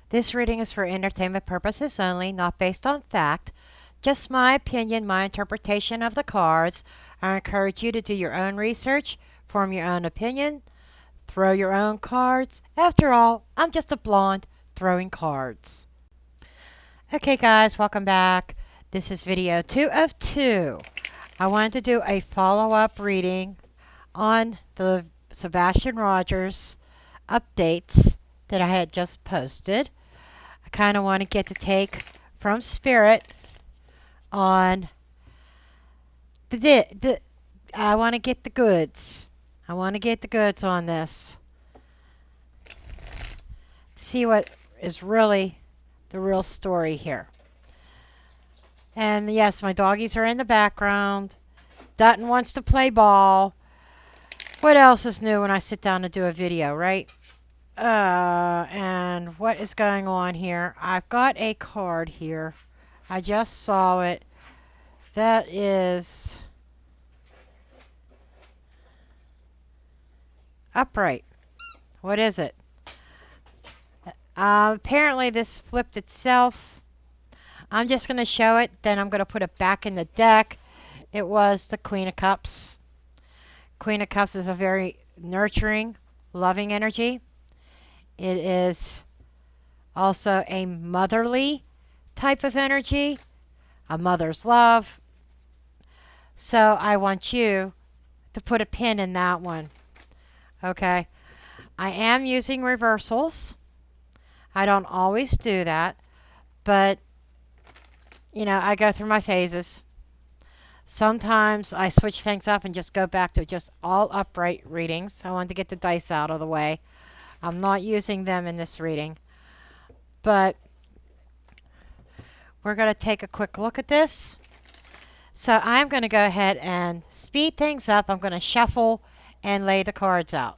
This reading is for entertainment purposes only, not based on fact. Just my opinion, my interpretation of the cards. I encourage you to do your own research, form your own opinion, throw your own cards. After all, I'm just a blonde throwing cards. Okay, guys, welcome back. This is video 2 of 2. I wanted to do a follow-up reading on the Sebastian ROGERS updates that I had just posted. I kind of want to get the take from Spirit on I want to get the goods. I want to get the goods on this. See what is really the real story here. And yes, my doggies are in the background. Dutton wants to play ball. What else is new when I sit down to do a video, right? And what is going on here? I've got a card here. I just saw it. That is upright. What is it? Apparently this flipped itself. I'm just going to show it, then I'm going to put it back in the deck. It was the Queen of Cups. Queen of Cups is a very nurturing, loving energy. It is also a motherly type of energy, a mother's love. So I want you to put a pin in that one. Okay. I am using reversals. I don't always do that, but you know, I go through my phases. Sometimes I switch things up and just go back to just all upright readings. I want to get the dice out of the way. I'm not using them in this reading, but we're going to take a quick look at this. So I'm going to go ahead and speed things up. I'm going to shuffle and lay the cards out.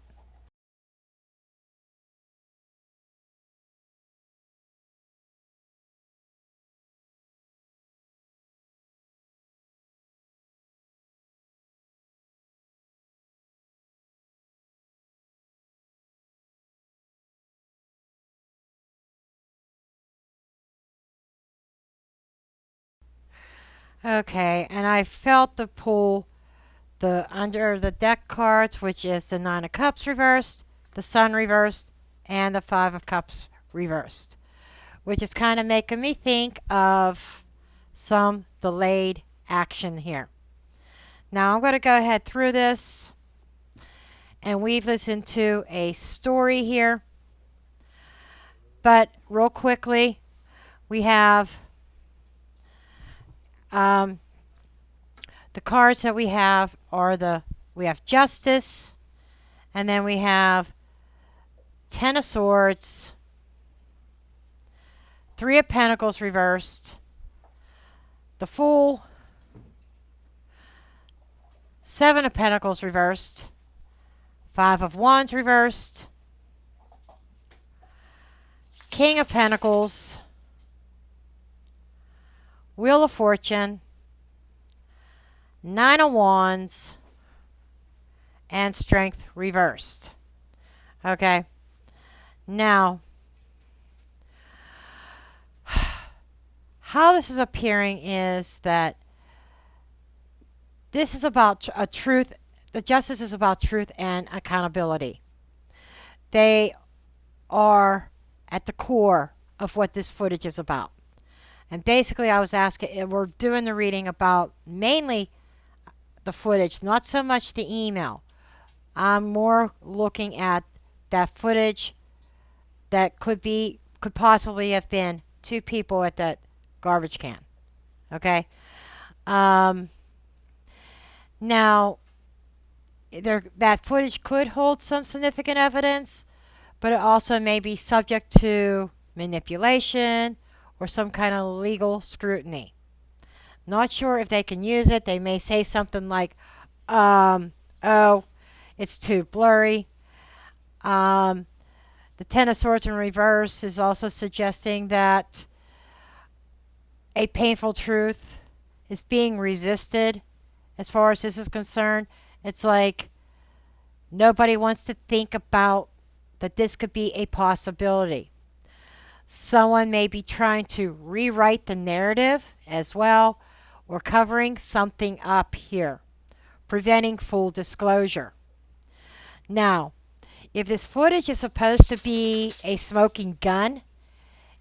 Okay, and I felt to pull the under the deck cards, which is the Nine of Cups reversed, the Sun reversed, and the Five of Cups reversed, which is kind of making me think of some delayed action here. Now I'm going to go ahead through this and weave this into a story here. But real quickly, we have the cards that we have are we have Justice, and then we have Ten of Swords, Three of Pentacles reversed, the Fool, Seven of Pentacles reversed, Five of Wands reversed, King of Pentacles, Wheel of Fortune, Nine of Wands, and Strength reversed. Okay. Now, how this is appearing is that this is about a truth. The Justice is about truth and accountability. They are at the core of what this footage is about. And basically, I was asking, we're doing the reading about mainly the footage, not so much the email. I'm more looking at that footage that could possibly have been two people at that garbage can. Okay? Now, that footage could hold some significant evidence, but it also may be subject to manipulation or some kind of legal scrutiny. Not sure if they can use it. They may say something like, oh, it's too blurry. The Ten of Swords in reverse is also suggesting that a painful truth is being resisted as far as this is concerned. It's like nobody wants to think about that this could be a possibility. Someone may be trying to rewrite the narrative as well, or covering something up here, preventing full disclosure. Now, if this footage is supposed to be a smoking gun,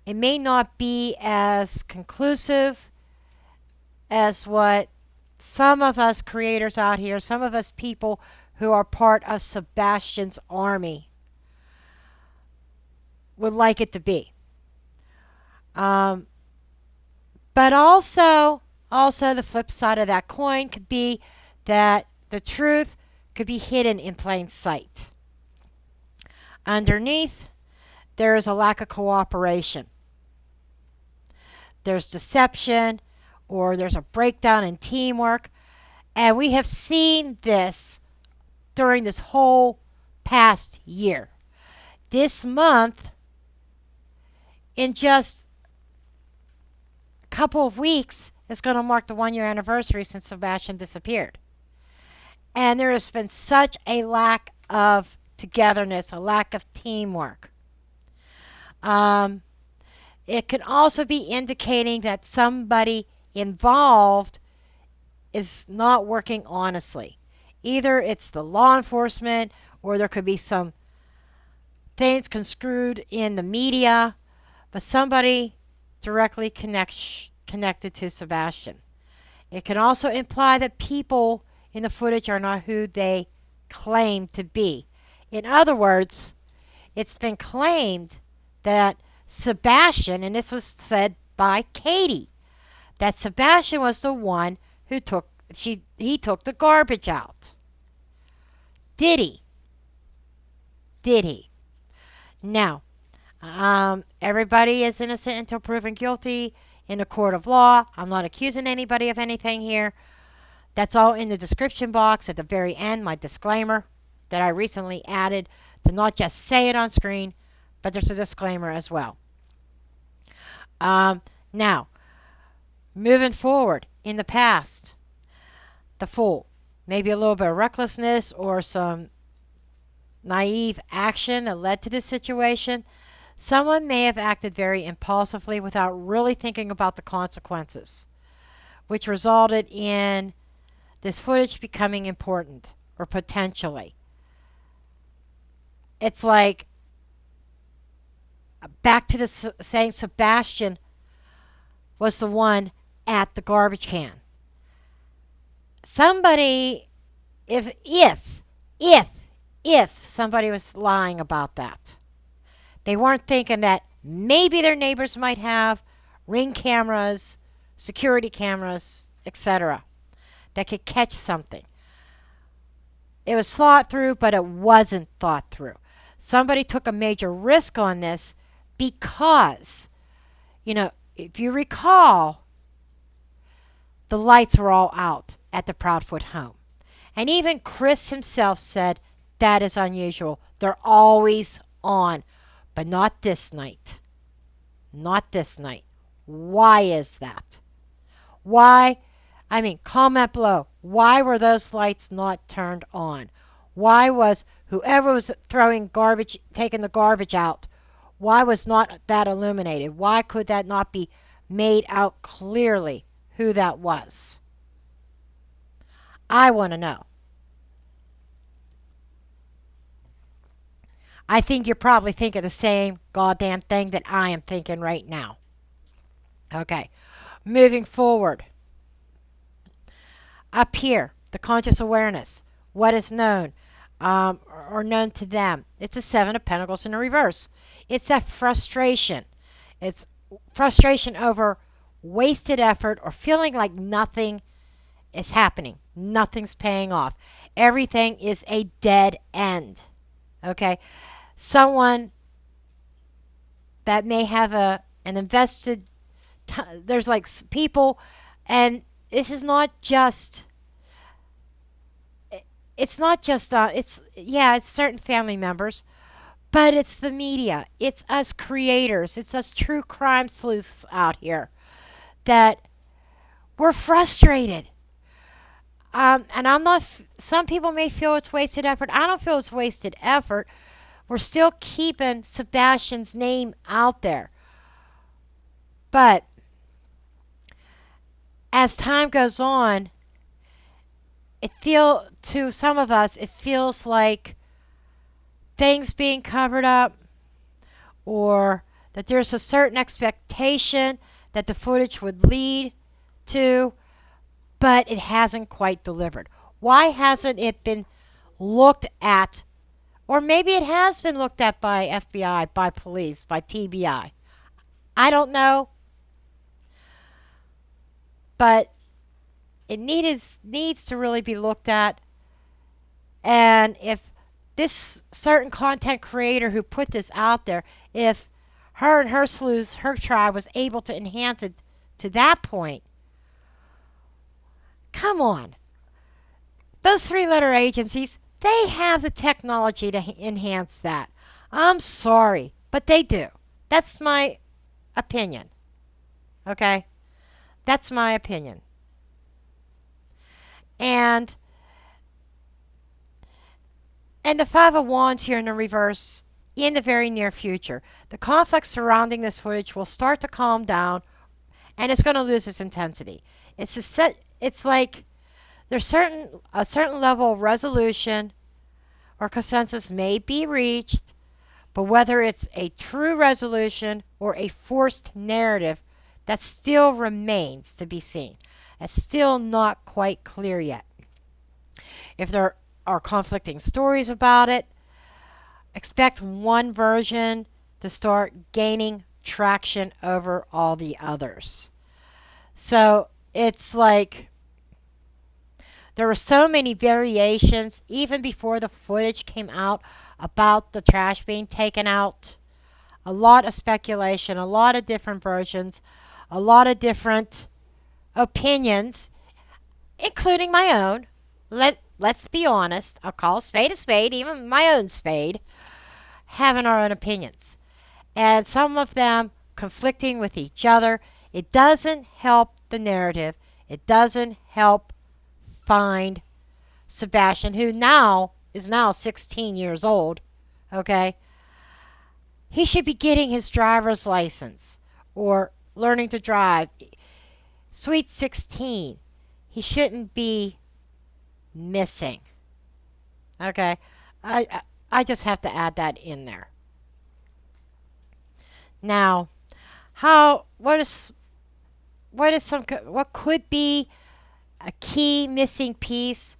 it may not be as conclusive as what some of us creators out here, some of us people who are part of Sebastian's army, would like it to be. But also the flip side of that coin could be that the truth could be hidden in plain sight. Underneath, there is a lack of cooperation. There's deception, or there's a breakdown in teamwork. And we have seen this during this whole past year. This month, in just a couple of weeks, is going to mark the 1 year anniversary since Sebastian disappeared. And there has been such a lack of togetherness, a lack of teamwork. It can also be indicating that somebody involved is not working honestly. Either it's the law enforcement, or there could be some things construed in the media, but somebody directly connected to Sebastian. It can also imply that people in the footage are not who they claim to be. In other words, it's been claimed that Sebastian, and this was said by Katie, that Sebastian was the one who took the garbage out. Did he? Did he? Now, everybody is innocent until proven guilty in a court of law. I'm not accusing anybody of anything here. That's all in the description box at the very end, my disclaimer that I recently added to not just say it on screen, but there's a disclaimer as well. Now, moving forward in the past, the fool, maybe a little bit of recklessness or some naive action that led to this situation. Someone may have acted very impulsively without really thinking about the consequences, which resulted in this footage becoming important, or potentially. It's like back to the saying Sebastian was the one at the garbage can. Somebody, if somebody was lying about that, they weren't thinking that maybe their neighbors might have ring cameras, security cameras, etc., that could catch something. It was thought through, but it wasn't thought through. Somebody took a major risk on this because, if you recall, the lights were all out at the Proudfoot home. And even Chris himself said, that is unusual. They're always on, but not this night. Not this night. Why is that? Why? Comment below. Why were those lights not turned on? Why was whoever was taking the garbage out, why was not that illuminated? Why could that not be made out clearly who that was? I want to know. I think you're probably thinking the same goddamn thing that I am thinking right now. Okay, moving forward. Up here, the conscious awareness, what is known or known to them. It's a 7 of Pentacles in the reverse. It's that frustration. It's frustration over wasted effort or feeling like nothing is happening. Nothing's paying off. Everything is a dead end. Okay? Someone that may have an invested there's like people, and this is not just it's certain family members, but it's the media, it's us creators, it's us true crime sleuths out here that we're frustrated. And I'm not, some people may feel it's wasted effort. I don't feel it's wasted effort. We're still keeping Sebastian's name out there. But as time goes on, to some of us, it feels like things being covered up, or that there's a certain expectation that the footage would lead to, but it hasn't quite delivered. Why hasn't it been looked at? Or maybe it has been looked at by FBI, by police, by TBI. I don't know, but it needs to really be looked at. And if this certain content creator who put this out there, if her and her sleuths, her tribe was able to enhance it to that point, come on. Those three-letter agencies, they have the technology to enhance that. I'm sorry, but they do. That's my opinion. Okay? That's my opinion. And the Five of Wands here in the reverse, in the very near future, the conflict surrounding this footage will start to calm down, and it's going to lose its intensity. It's like there's a certain level of resolution or consensus may be reached, but whether it's a true resolution or a forced narrative, that still remains to be seen. It's still not quite clear yet. If there are conflicting stories about it, expect one version to start gaining traction over all the others. So it's like there were so many variations even before the footage came out about the trash being taken out. A lot of speculation, a lot of different versions, a lot of different opinions, including my own. Let's be honest. I'll call a spade, even my own spade, having our own opinions. And some of them conflicting with each other. It doesn't help the narrative. It doesn't help find Sebastian, who is now 16 years old. Okay? He should be getting his driver's license or learning to drive. Sweet 16. He shouldn't be missing. Okay? I just have to add that in there. Now, what could be a key missing piece?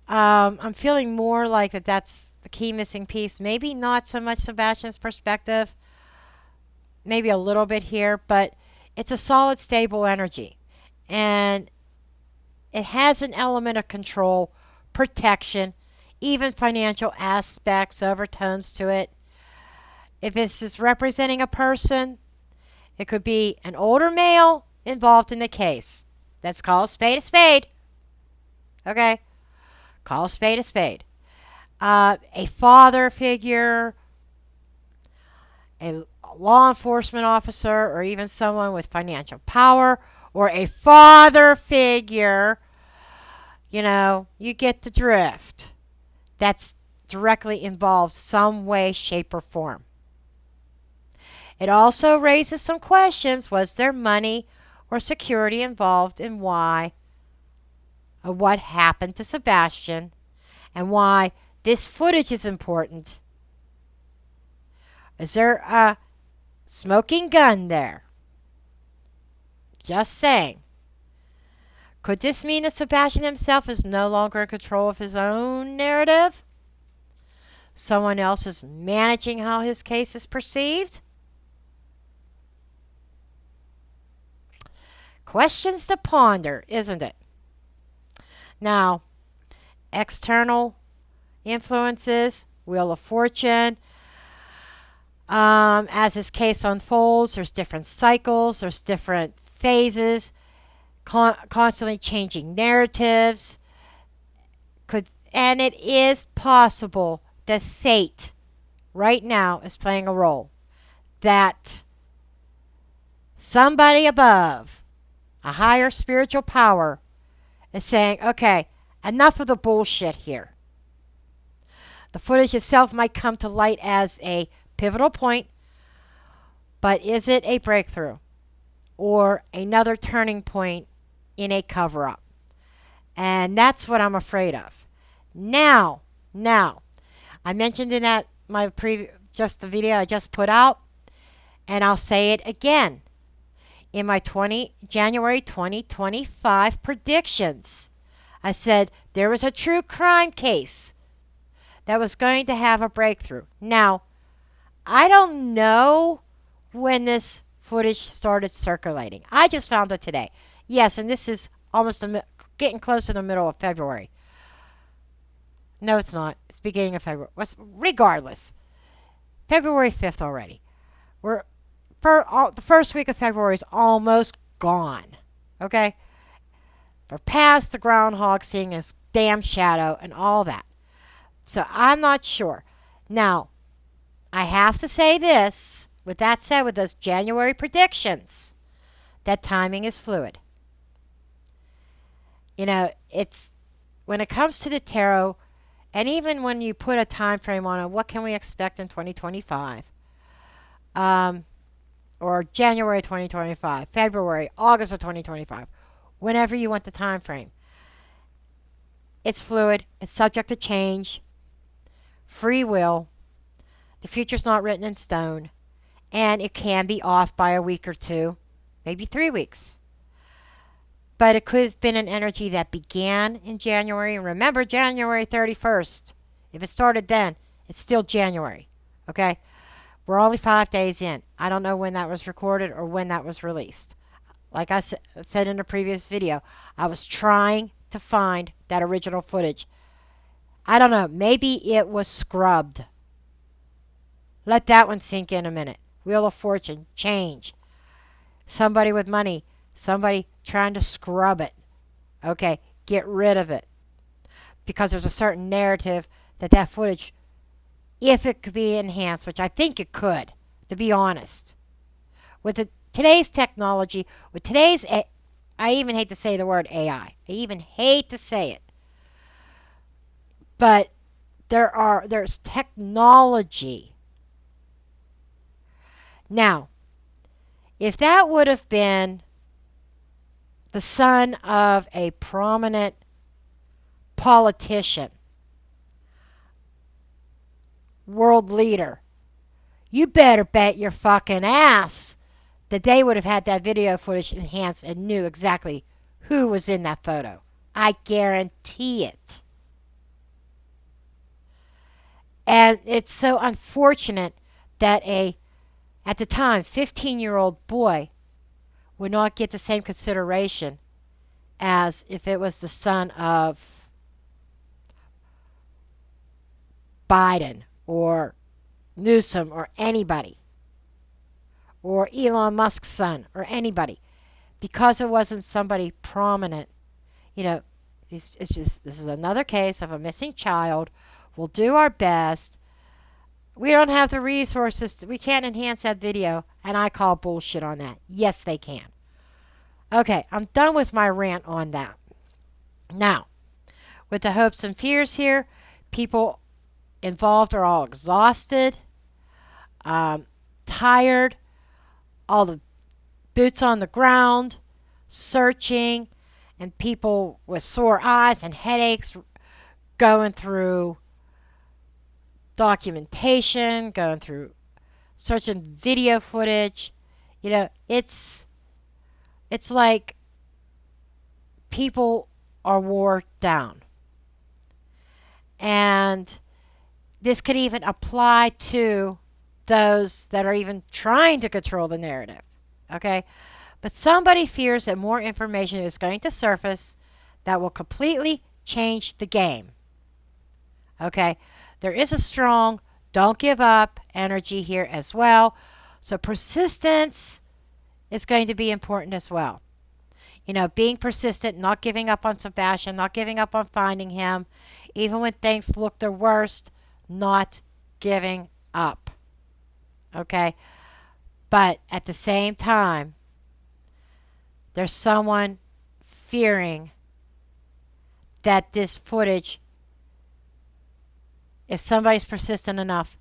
I'm feeling more like that's the key missing piece. Maybe not so much Sebastian's perspective. Maybe a little bit here, but it's a solid, stable energy. And it has an element of control, protection, even financial aspects, overtones to it. If this is representing a person, it could be an older male involved in the case. Let's call a spade a spade. Okay? Call a spade a spade. A father figure, a law enforcement officer, or even someone with financial power, or a father figure. You get the drift. That's directly involved some way, shape, or form. It also raises some questions. Was there money or security involved in why or what happened to Sebastian, and why this footage is important? Is there a smoking gun there? Just saying. Could this mean that Sebastian himself is no longer in control of his own narrative? Someone else is managing how his case is perceived? Questions to ponder, isn't it? Now, external influences, Wheel of Fortune. As this case unfolds, there's different cycles, there's different phases, constantly changing narratives. And it is possible that fate right now is playing a role. That somebody above, a higher spiritual power, is saying, okay, enough of the bullshit here. The footage itself might come to light as a pivotal point, but is it a breakthrough? or another turning point in a cover-up. And that's what I'm afraid of. Now, I mentioned in that just the video I just put out, and I'll say it again. In my January 2025 predictions, I said there was a true crime case that was going to have a breakthrough. Now, I don't know when this footage started circulating. I just found it today. Yes, and this is almost getting close to the middle of February. No, it's not. It's beginning of February. Regardless, February 5th already. The first week of February is almost gone. Okay? We're past the groundhog seeing his damn shadow and all that. So I'm not sure. Now, I have to say this. With that said, with those January predictions, that timing is fluid. You know, it's when it comes to the tarot, and even when you put a time frame on it, what can we expect in 2025? Or January 2025, February, August of 2025, whenever you want the time frame. It's fluid. It's subject to change. Free will. The future's not written in stone. And it can be off by a week or two, maybe 3 weeks. But it could have been an energy that began in January. And remember, January 31st. If it started then, it's still January. Okay? We're only 5 days in. I don't know when that was recorded or when that was released. Like I said in a previous video, I was trying to find that original footage. I don't know. Maybe it was scrubbed. Let that one sink in a minute. Wheel of Fortune. Change. Somebody with money. Somebody trying to scrub it. Okay. Get rid of it. Because there's a certain narrative that footage, if it could be enhanced, which I think it could, to be honest. With today's technology, with today's, I even hate to say the word AI. I even hate to say it. But there's technology. Now, if that would have been the son of a prominent politician, world leader, you better bet your fucking ass that they would have had that video footage enhanced and knew exactly who was in that photo. I guarantee it. And it's so unfortunate that at the time, 15-year-old boy would not get the same consideration as if it was the son of Biden or Newsom or anybody, or Elon Musk's son or anybody, because it wasn't somebody prominent. You know, it's just, this is another case of a missing child. We'll do our best. We don't have the resources. We can't enhance that video, and I call bullshit on that. Yes, they can. Okay, I'm done with my rant on that. Now, with the hopes and fears here, people involved are all exhausted, tired, all the boots on the ground, searching, and people with sore eyes and headaches going through documentation, going through searching video footage. You know, it's like people are wore down. And this could even apply to those that are even trying to control the narrative. Okay? But somebody fears that more information is going to surface that will completely change the game. Okay? There is a strong don't give up energy here as well. So persistence is going to be important as well. You know, being persistent, not giving up on Sebastian, not giving up on finding him, even when things look their worst, not giving up. Okay? But at the same time, there's someone fearing that this footage, if somebody's persistent enough,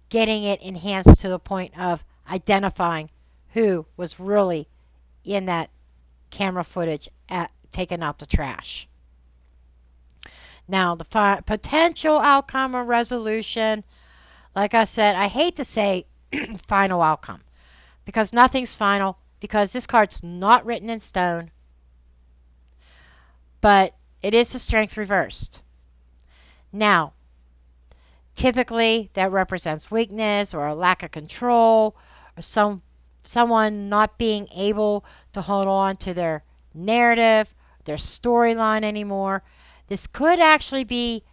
getting it enhanced to the point of identifying who was really in that camera footage taken out the trash. Now, the potential outcome or resolution, like I said, I hate to say final outcome because nothing's final, because this card's not written in stone, but it is the strength reversed. Now, typically that represents weakness or a lack of control or someone not being able to hold on to their narrative, their storyline anymore. This could actually be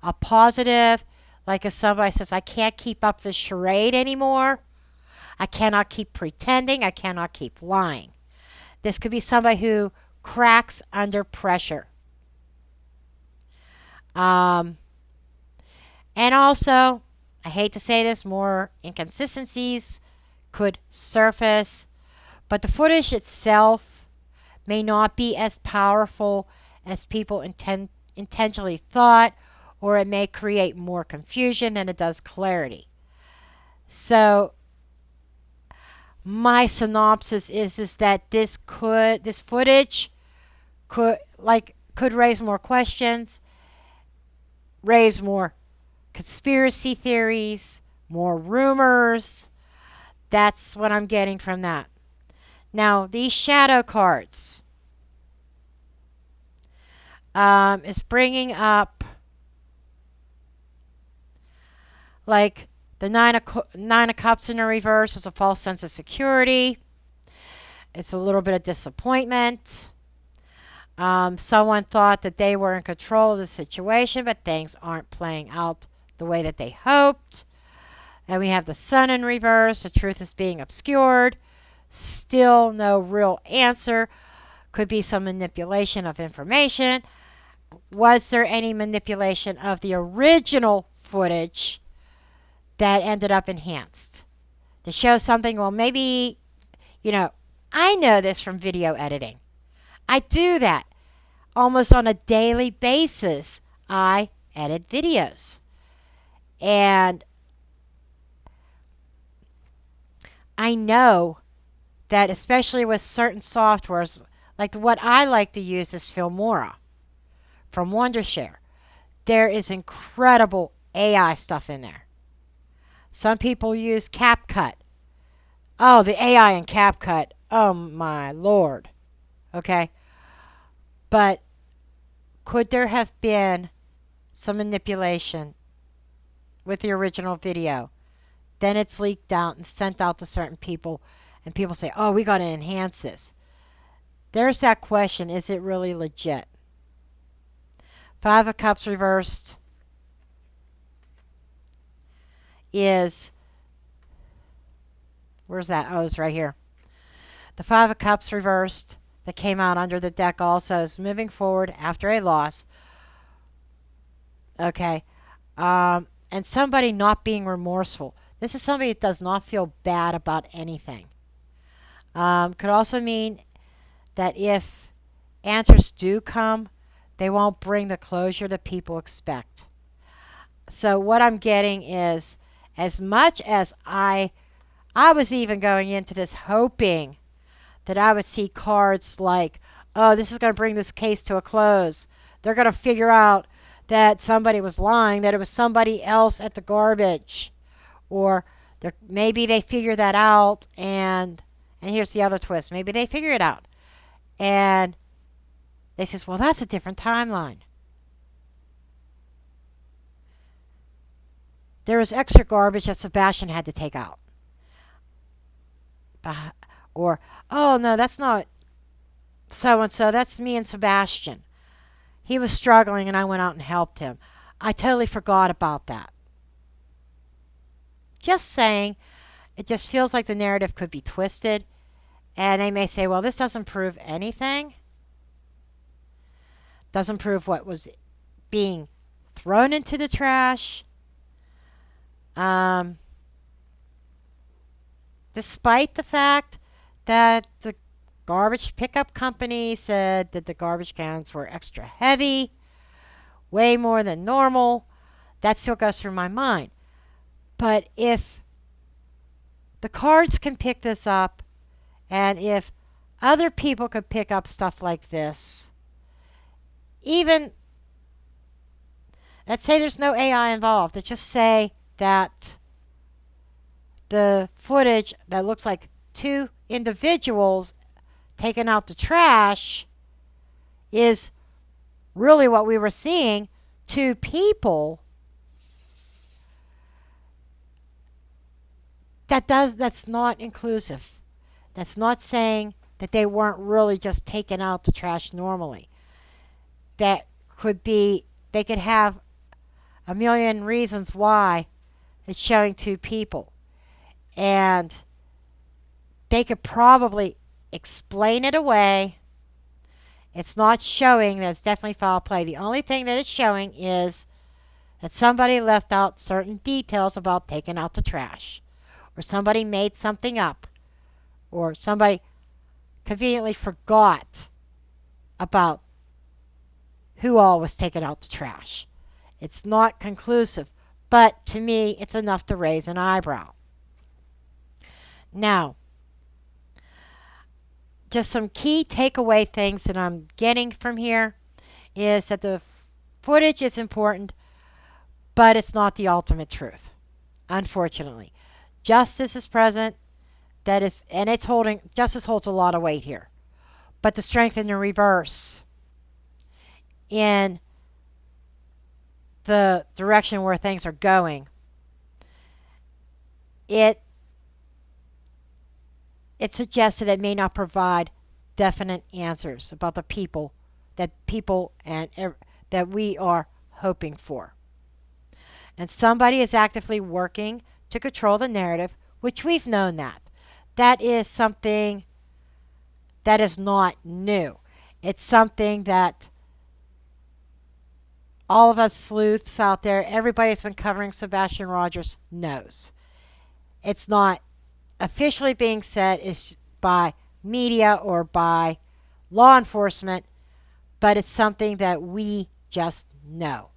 a positive, like if somebody says, I can't keep up the charade anymore. I cannot keep pretending. I cannot keep lying. This could be somebody who cracks under pressure. And also, I hate to say this, more inconsistencies could surface, but the footage itself may not be as powerful as people intentionally thought, or it may create more confusion than it does clarity. So my synopsis is that this footage could raise more questions, raise more conspiracy theories, more rumors. That's what I'm getting from that. Now, these shadow cards is bringing up like the nine of Cups in a reverse is a false sense of security. It's a little bit of disappointment. Someone thought that they were in control of the situation, but things aren't playing out the way that they hoped. And we have the Sun in reverse. The truth is being obscured. Still no real answer. Could be some manipulation of information. Was there any manipulation of the original footage that ended up enhanced to show something? Well, maybe, I know this from video editing. I do that almost on a daily basis. I edit videos. And I know that especially with certain softwares, like what I like to use is Filmora from Wondershare. There is incredible AI stuff in there. Some people use CapCut. Oh, the AI in CapCut. Oh my Lord. Okay. But could there have been some manipulation with the original video? Then it's leaked out and sent out to certain people, and people say, oh, we got to enhance this. There's that question. Is it really legit? Five of Cups reversed is, where's that? Oh, it's right here. The Five of Cups reversed that came out under the deck also is moving forward after a loss. Okay. And somebody not being remorseful. This is somebody that does not feel bad about anything. Could also mean that if answers do come, they won't bring the closure that people expect. So what I'm getting is, as much as I was even going into this hoping that I would see cards like, oh, this is going to bring this case to a close. They're going to figure out that somebody was lying, that it was somebody else at the garbage. Or maybe they figure that out, and here's the other twist. Maybe they figure it out. And they says, well, that's a different timeline. There was extra garbage that Sebastian had to take out. Or, oh, no, that's not so-and-so. That's me and Sebastian. He was struggling, and I went out and helped him. I totally forgot about that. Just saying, it just feels like the narrative could be twisted. And they may say, well, this doesn't prove anything. Doesn't prove what was being thrown into the trash. Despite the fact that the garbage pickup company said that the garbage cans were extra heavy, way more than normal, that still goes through my mind. But if the cards can pick this up, and if Other people could pick up stuff like this. Even, let's say there's no AI involved. Let's just say that the footage that looks like two individuals taking out the trash is really what we were seeing, two people. That's not inclusive. That's not saying that they weren't really just taking out the trash normally. That could be, they could have a million reasons why it's showing two people. And they could probably explain it away. It's not showing that it's definitely foul play. The only thing that it's showing is that somebody left out certain details about taking out the trash, or somebody made something up, or somebody conveniently forgot about who all was taking out the trash. It's not conclusive, but to me, it's enough to raise an eyebrow. Now, just some key takeaway things that I'm getting from here is that the footage is important, but it's not the ultimate truth, unfortunately. Justice is present, that is, and it's holding, justice holds a lot of weight here. But the strength in the reverse in the direction where things are going, it suggests that it may not provide definite answers about the people and that we are hoping for. And somebody is actively working to control the narrative, which we've known that. That is something that is not new. It's something that all of us sleuths out there, everybody that's been covering Sebastian ROGERS knows. It's not officially being said is by media or by law enforcement, but it's something that we just know.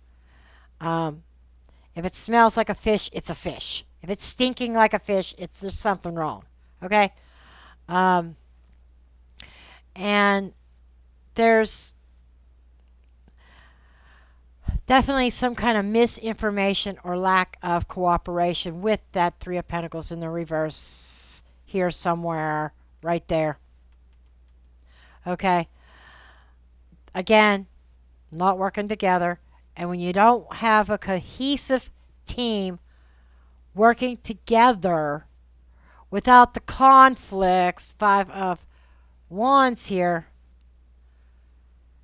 If it smells like a fish, it's a fish. If it's stinking like a fish, there's something wrong. Okay? And there's definitely some kind of misinformation or lack of cooperation with that Three of Pentacles in the reverse here somewhere, right there. Okay? Again, not working together. And when you don't have a cohesive team working together without the conflicts, Five of Wands here,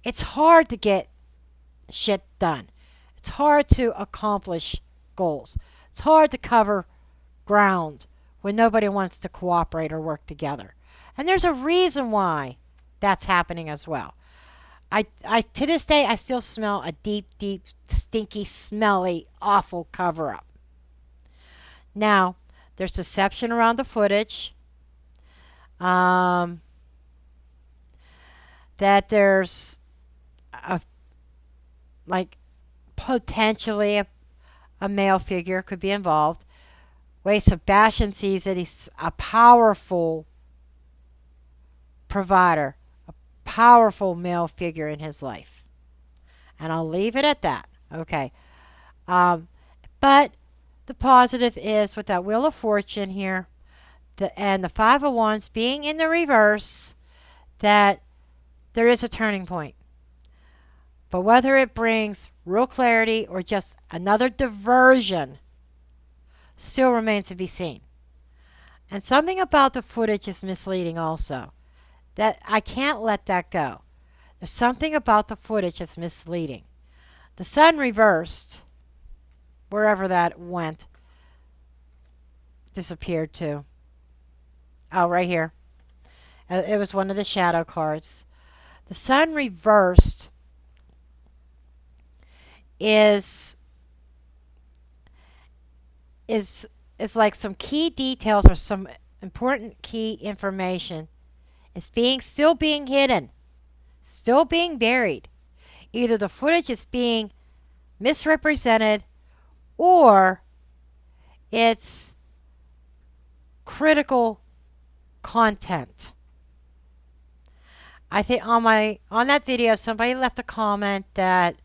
it's hard to get shit done. It's hard to accomplish goals. It's hard to cover ground when nobody wants to cooperate or work together. And there's a reason why that's happening as well. I to this day, I still smell a deep, stinky, smelly, awful cover-up. Now, there's deception around the footage. That there's potentially a male figure could be involved. Way Sebastian sees it, he's a powerful provider, a powerful male figure in his life. And I'll leave it at that. Okay. But the positive is with that Wheel of Fortune here, and the Five of Wands being in the reverse, that there is a turning point. But whether it brings real clarity or just another diversion still remains to be seen. And something about the footage is misleading also. That I can't let that go. There's something about the footage that's misleading. The sun reversed, wherever that went, disappeared to. Oh, right here. It was one of the shadow cards. The sun reversed is like some key details or some important key information is still being hidden, still being buried. Either the footage is being misrepresented or it's critical content. I think on that video somebody left a comment that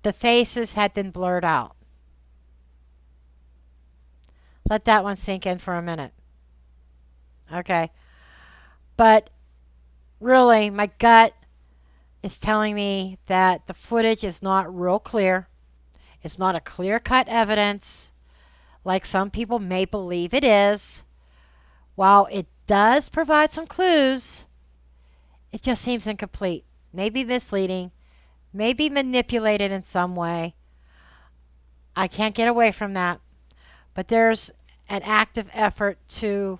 the faces had been blurred out. Let that one sink in for a minute. Okay. But really, my gut is telling me that the footage is not real clear. It's not a clear-cut evidence like some people may believe it is. While it does provide some clues, it just seems incomplete, maybe misleading, maybe manipulated in some way. I can't get away from that. But there's an active effort to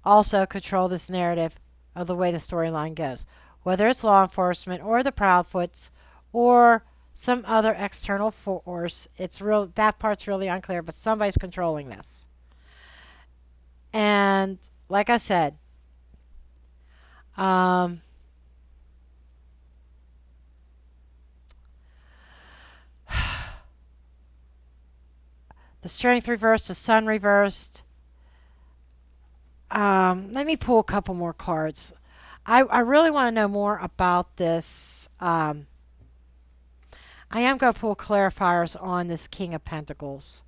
also control this narrative of the way the storyline goes. Whether it's law enforcement or the Proudfoots or some other external force, that part's really unclear, but somebody's controlling this. And like I said, the strength reversed, the sun reversed. Let me pull a couple more cards. I really want to know more about this. I am going to pull clarifiers on this King of Pentacles.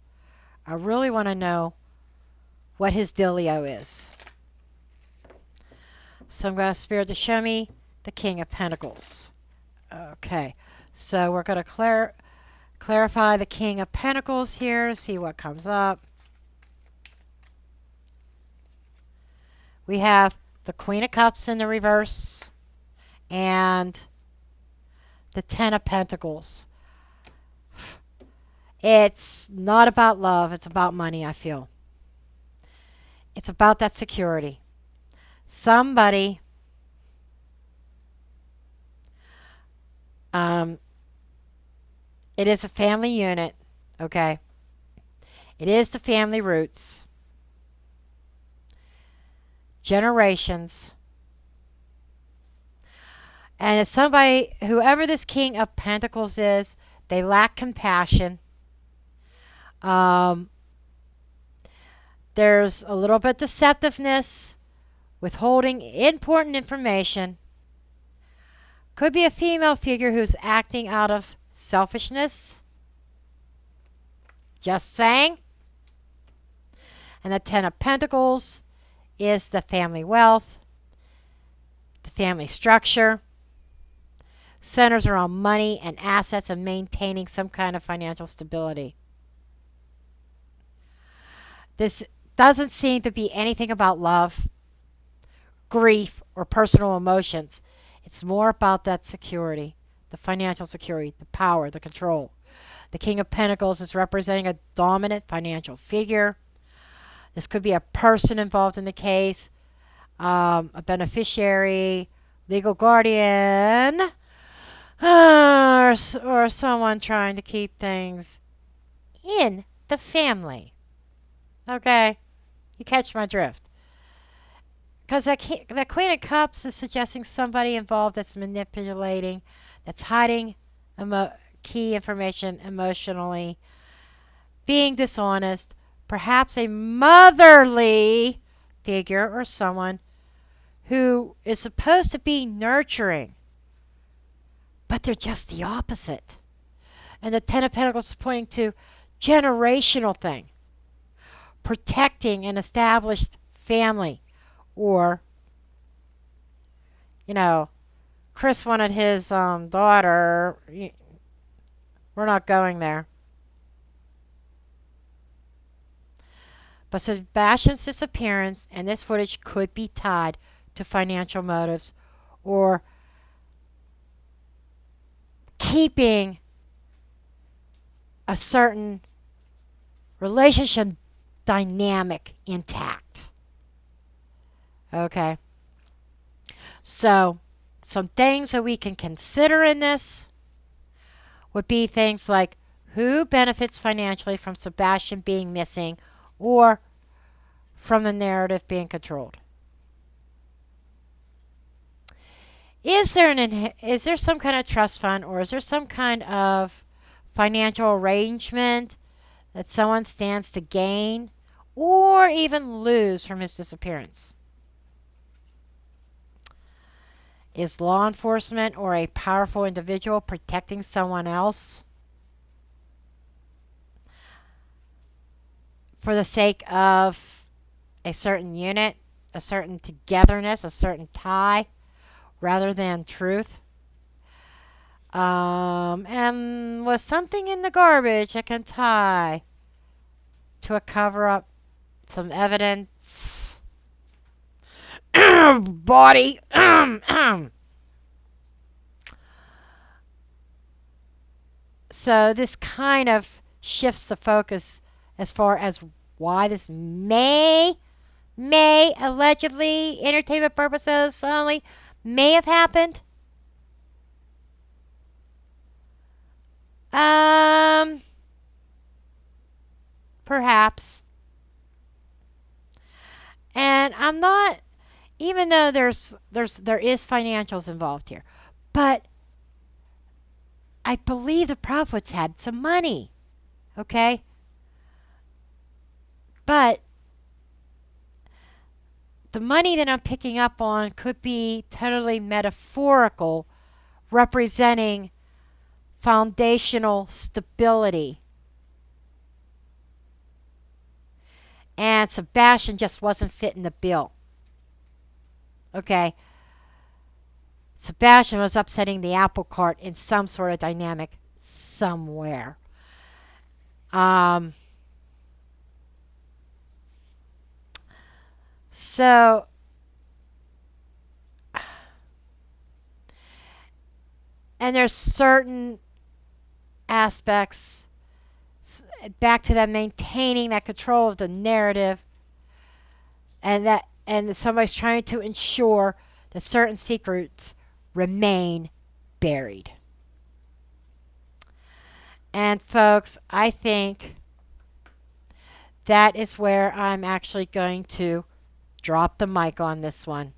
I really want to know what his dealio is. So I'm going to ask Spirit to show me the King of Pentacles. Okay, so we're going to clarify the King of Pentacles here, see what comes up. We have the Queen of Cups in the reverse and the Ten of Pentacles. It's not about love, it's about money, I feel. It's about that security. Somebody it is a family unit, okay? It is the family roots. Generations. And it's somebody, whoever this King of Pentacles is, they lack compassion. There's a little bit deceptiveness, withholding important information. Could be a female figure who's acting out of selfishness. Just saying. And the Ten of Pentacles is the family wealth, the family structure. Centers around money and assets and maintaining some kind of financial stability. This doesn't seem to be anything about love, grief, or personal emotions. It's more about that security, the financial security, the power, the control. The King of Pentacles is representing a dominant financial figure. This could be a person involved in the case, a beneficiary, legal guardian, or someone trying to keep things in the family. Okay? You catch my drift. Because that Queen of Cups is suggesting somebody involved that's manipulating, that's hiding key information emotionally, being dishonest, perhaps a motherly figure or someone who is supposed to be nurturing, but they're just the opposite. And the Ten of Pentacles is pointing to generational thing, protecting an established family. Or, Chris wanted his daughter. We're not going there. But Sebastian's disappearance and this footage could be tied to financial motives or keeping a certain relationship dynamic intact. Okay. So, some things that we can consider in this would be things like who benefits financially from Sebastian being missing or from the narrative being controlled. Is there some kind of trust fund or is there some kind of financial arrangement that someone stands to gain or even lose from his disappearance? Is law enforcement or a powerful individual protecting someone else for the sake of a certain unit, a certain togetherness, a certain tie, rather than truth? And was something in the garbage that can tie to a cover up, some evidence, body? So this kind of shifts the focus as far as why this may allegedly, entertainment purposes only, may have happened. Um, Perhaps. And I'm not, even though there is financials involved here, but I believe the prophets had some money. Okay, but the money that I'm picking up on could be totally metaphorical, representing foundational stability. And Sebastian just wasn't fitting the bill. Okay. Sebastian was upsetting the apple cart in some sort of dynamic somewhere. Um, so, and there's certain aspects, back to that maintaining that control of the narrative, and somebody's trying to ensure that certain secrets remain buried. And folks, I think that is where I'm actually going to drop the mic on this one.